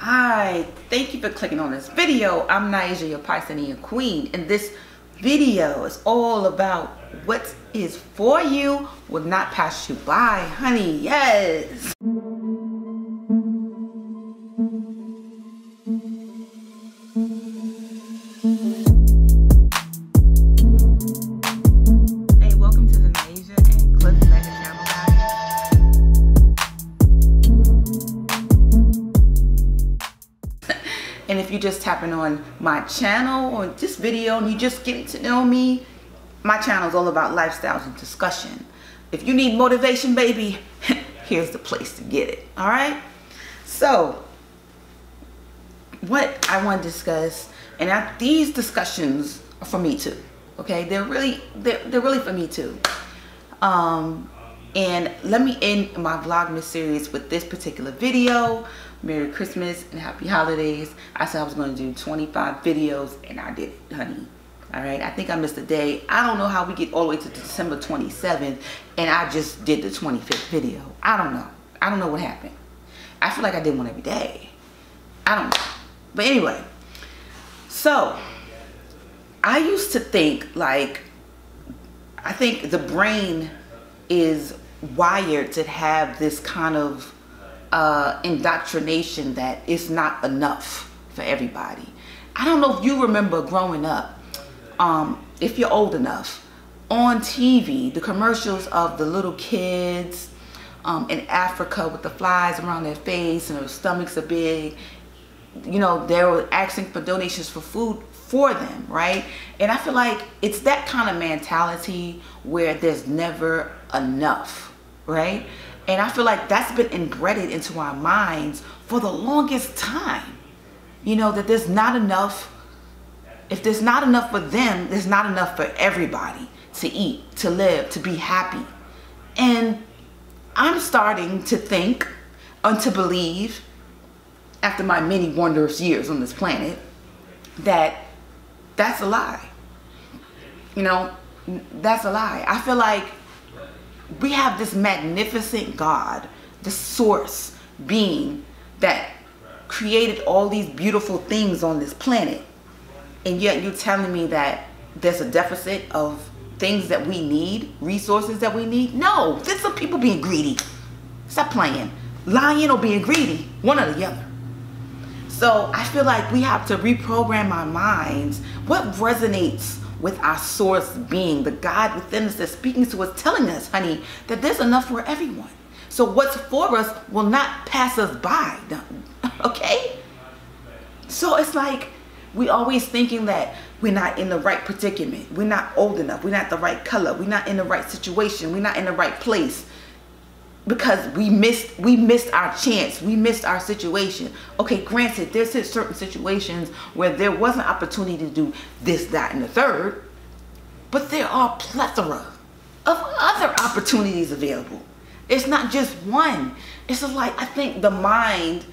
Hi, thank you for clicking on this video. I'm Naija, your Piscean queen, and this video is all about what is for you will not pass you by, honey. Yes. Hey, welcome to the Naija and Cliff Mega Channel, guys. And if you're just tapping on my channel or this video and you just getting to know me, my channel is all about lifestyles and discussion. If you need motivation, baby, here's the place to get it. All right. So what I want to discuss, and these discussions are for me too. Okay, they're really for me too. And let me end my vlogmas series with this particular video. Merry Christmas and Happy Holidays. I said I was going to do 25 videos and I did it, honey. All right, I think I missed a day. I don't know how we get all the way to December 27th and I just did the 25th video. I don't know. I don't know what happened. I feel like I did one every day. I don't know. But anyway, so I used to think like, I think the brain is wired to have this kind of indoctrination that it's not enough for everybody. I don't know if you remember growing up, if you're old enough, on TV, the commercials of the little kids in Africa with the flies around their face and their stomachs are big. You know, they were asking for donations for food for them, right? And I feel like it's that kind of mentality where there's never enough, right? And I feel like that's been embedded into our minds for the longest time. You know, that there's not enough. If there's not enough for them, there's not enough for everybody to eat, to live, to be happy. And I'm starting to think and to believe, after my many wondrous years on this planet, that that's a lie. You know, that's a lie. I feel like we have this magnificent God, the source being that created all these beautiful things on this planet. And yet you're telling me that there's a deficit of things that we need, resources that we need? No, there's some people being greedy. Stop playing. Lying or being greedy, one or the other. So I feel like we have to reprogram our minds. What resonates with our source being, the God within us that's speaking to us, telling us, honey, that there's enough for everyone. So what's for us will not pass us by, okay? So it's like we always thinking that we're not in the right predicament. We're not old enough. We're not the right color. We're not in the right situation. We're not in the right place. Because we missed our chance. We missed our situation. Okay, granted, there's certain situations where there was an opportunity to do this, that, and the third. But there are a plethora of other opportunities available. It's not just one. It's just like, I think the mind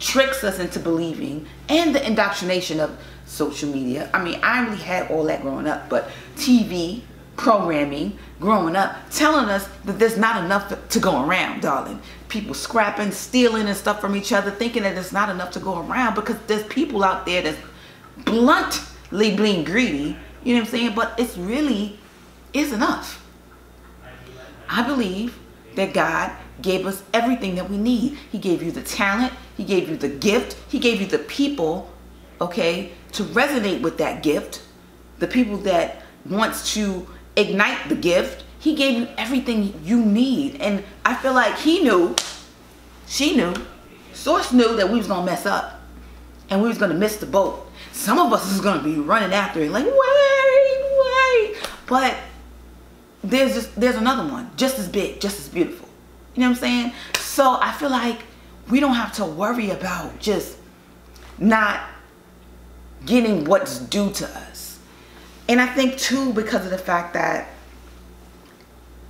tricks us into believing, and the indoctrination of social media. I mean, I really had all that growing up, but TV, programming growing up telling us that there's not enough to go around, darling. People scrapping, stealing and stuff from each other, thinking that it's not enough to go around because there's people out there that's bluntly being greedy, you know what I'm saying? But it's really is enough. I believe that God gave us everything that we need. He gave you the talent, he gave you the gift, he gave you the people, okay, to resonate with that gift, the people that wants to ignite the gift. He gave you everything you need. And I feel like he knew, she knew, source knew that we was gonna mess up and we was gonna miss the boat. Some of us is gonna be running after it like, wait. But there's another one just as big, just as beautiful. You know what I'm saying? So I feel like we don't have to worry about just not getting what's due to us. And I think too, because of the fact that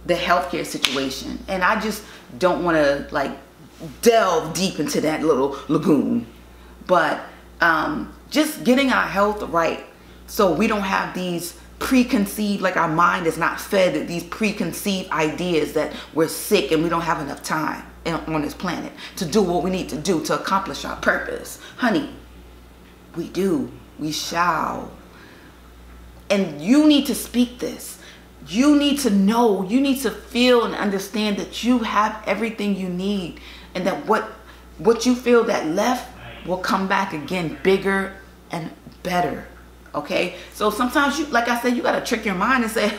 the healthcare situation, and I just don't want to like delve deep into that little lagoon, but just getting our health right so we don't have these preconceived, like our mind is not fed these preconceived ideas that we're sick and we don't have enough time. on this planet to do what we need to do to accomplish our purpose. Honey, we do. We shall. And you need to speak this. You need to know. You need to feel and understand that you have everything you need, and that what you feel that left will come back again bigger and better. Okay? So sometimes you, like I said, you got to trick your mind and say,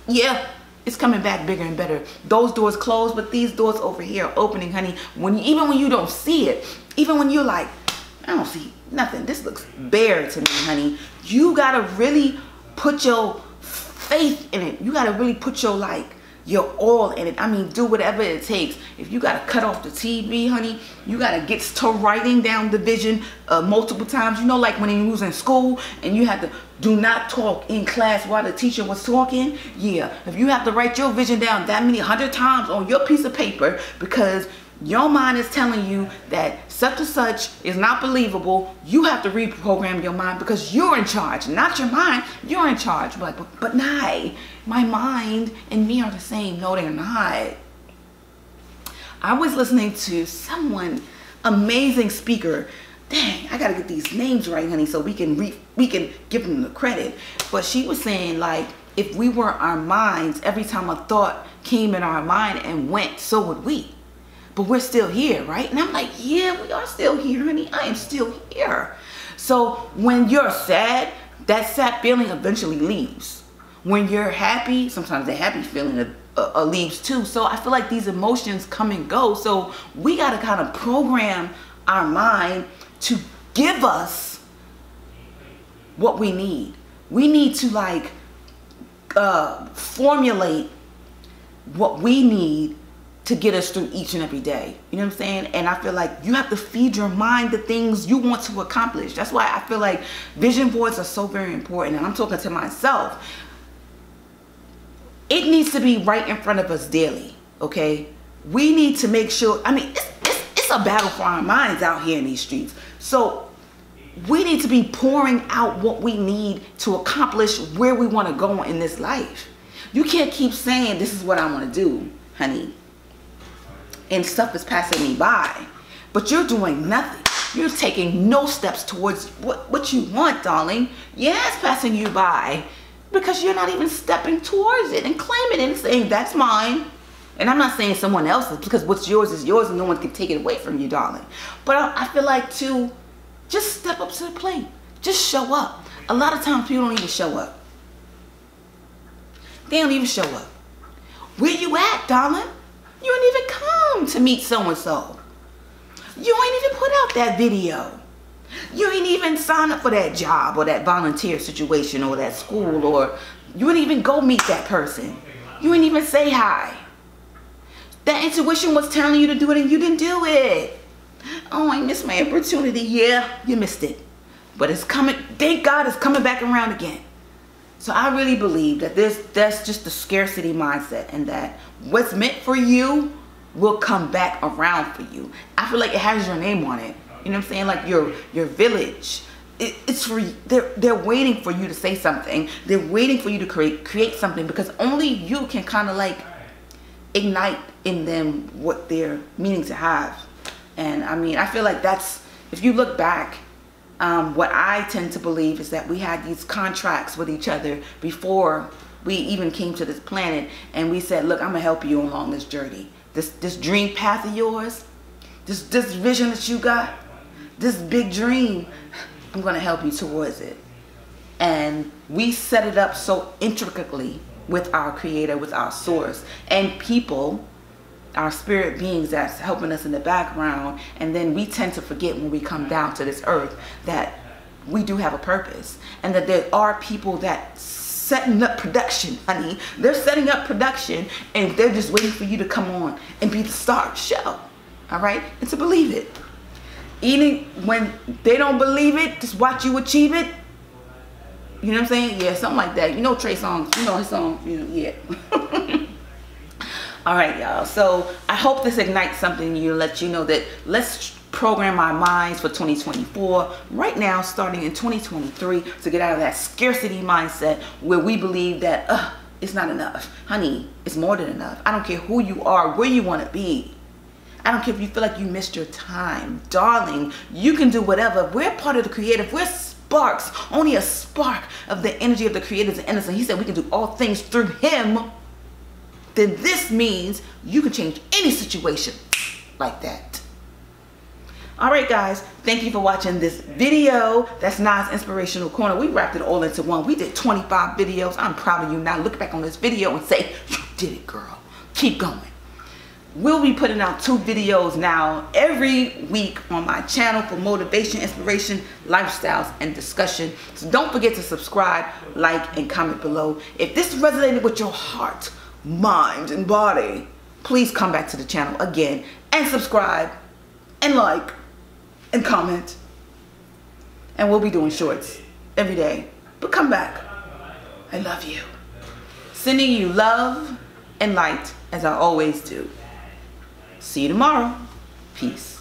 yeah, it's coming back bigger and better. Those doors closed, but these doors over here are opening, honey. Even when you don't see it, even when you're like, I don't see nothing, this looks bare to me, honey, you got to really put your faith in it. You got to really put your all in it. I mean, do whatever it takes. If you got to cut off the TV, honey, you got to get to writing down the vision multiple times. You know, like when you was in school and you had to do not talk in class while the teacher was talking. Yeah, if you have to write your vision down that many 100 times on your piece of paper because your mind is telling you that such and such is not believable, you have to reprogram your mind because you're in charge, not your mind. You're in charge. But nah, my mind and me are the same. No, they're not. I was listening to someone, amazing speaker. Dang, I gotta get these names right, honey, so we can give them the credit. But she was saying, like, if we were our minds, every time a thought came in our mind and went, so would we. But we're still here, right? And I'm like, yeah, we are still here, honey. I am still here. So when you're sad, that sad feeling eventually leaves. When you're happy, sometimes the happy feeling leaves too. So I feel like these emotions come and go. So we got to kind of program our mind to give us what we need. We need to formulate what we need to get us through each and every day. You know what I'm saying? And I feel like you have to feed your mind the things you want to accomplish. That's why I feel like vision boards are so very important. And I'm talking to myself. It needs to be right in front of us daily, okay? We need to make sure, I mean, it's a battle for our minds out here in these streets. So we need to be pouring out what we need to accomplish where we want to go in this life. You can't keep saying, this is what I want to do, honey, and stuff is passing me by, but you're doing nothing. You're taking no steps towards what you want, darling. Yeah, it's passing you by because you're not even stepping towards it and claiming it and saying, that's mine. And I'm not saying someone else's, because what's yours is yours and no one can take it away from you, darling. But I feel like to just step up to the plate. Just show up. A lot of times people don't even show up. They don't even show up. Where you at, darling? You ain't even come to meet so-and-so. You ain't even put out that video. You ain't even sign up for that job or that volunteer situation or that school, or you ain't even go meet that person. You ain't even say hi. That intuition was telling you to do it and you didn't do it. Oh, I missed my opportunity. Yeah, you missed it. But it's coming. Thank God it's coming back around again. So I really believe that that's just the scarcity mindset, and that what's meant for you will come back around for you. I feel like it has your name on it. You know what I'm saying? Like your village. It's for they're waiting for you to say something. They're waiting for you to create something, because only you can kind of like ignite in them what they're meaning to have. And I mean, I feel like that's, if you look back, what I tend to believe is that we had these contracts with each other before we even came to this planet, and we said, look, I'm gonna help you along this journey, this dream path of yours, this vision that you got, this big dream, I'm gonna help you towards it. And we set it up so intricately with our creator, with our source, and people, our spirit beings that's helping us in the background. And then we tend to forget when we come down to this earth that we do have a purpose, and that there are people that setting up production, honey. They're setting up production, and they're just waiting for you to come on and be the star of the show. All right? And to believe it. Even when they don't believe it, just watch you achieve it. You know what I'm saying? Yeah, something like that. You know Trey Songz, you know his song, you know, yeah. All right, y'all. So I hope this ignites something in you, let you know that let's program our minds for 2024 right now, starting in 2023, to get out of that scarcity mindset where we believe that it's not enough. Honey, it's more than enough. I don't care who you are, where you want to be. I don't care if you feel like you missed your time. Darling, you can do whatever. We're part of the creative. We're sparks. Only a spark of the energy of the creator is innocent. He said we can do all things through him. Then this means you can change any situation like that. All right, guys, thank you for watching this video. That's Nas Inspirational Corner. We wrapped it all into one. We did 25 videos. I'm proud of you. Now look back on this video and say, you did it, girl. Keep going. We'll be putting out 2 videos now every week on my channel for motivation, inspiration, lifestyles, and discussion. So don't forget to subscribe, like, and comment below. If this resonated with your heart, mind, and body, please come back to the channel again and subscribe and like and comment. And we'll be doing shorts every day. But come back. I love you. Sending you love and light as I always do. See you tomorrow. Peace.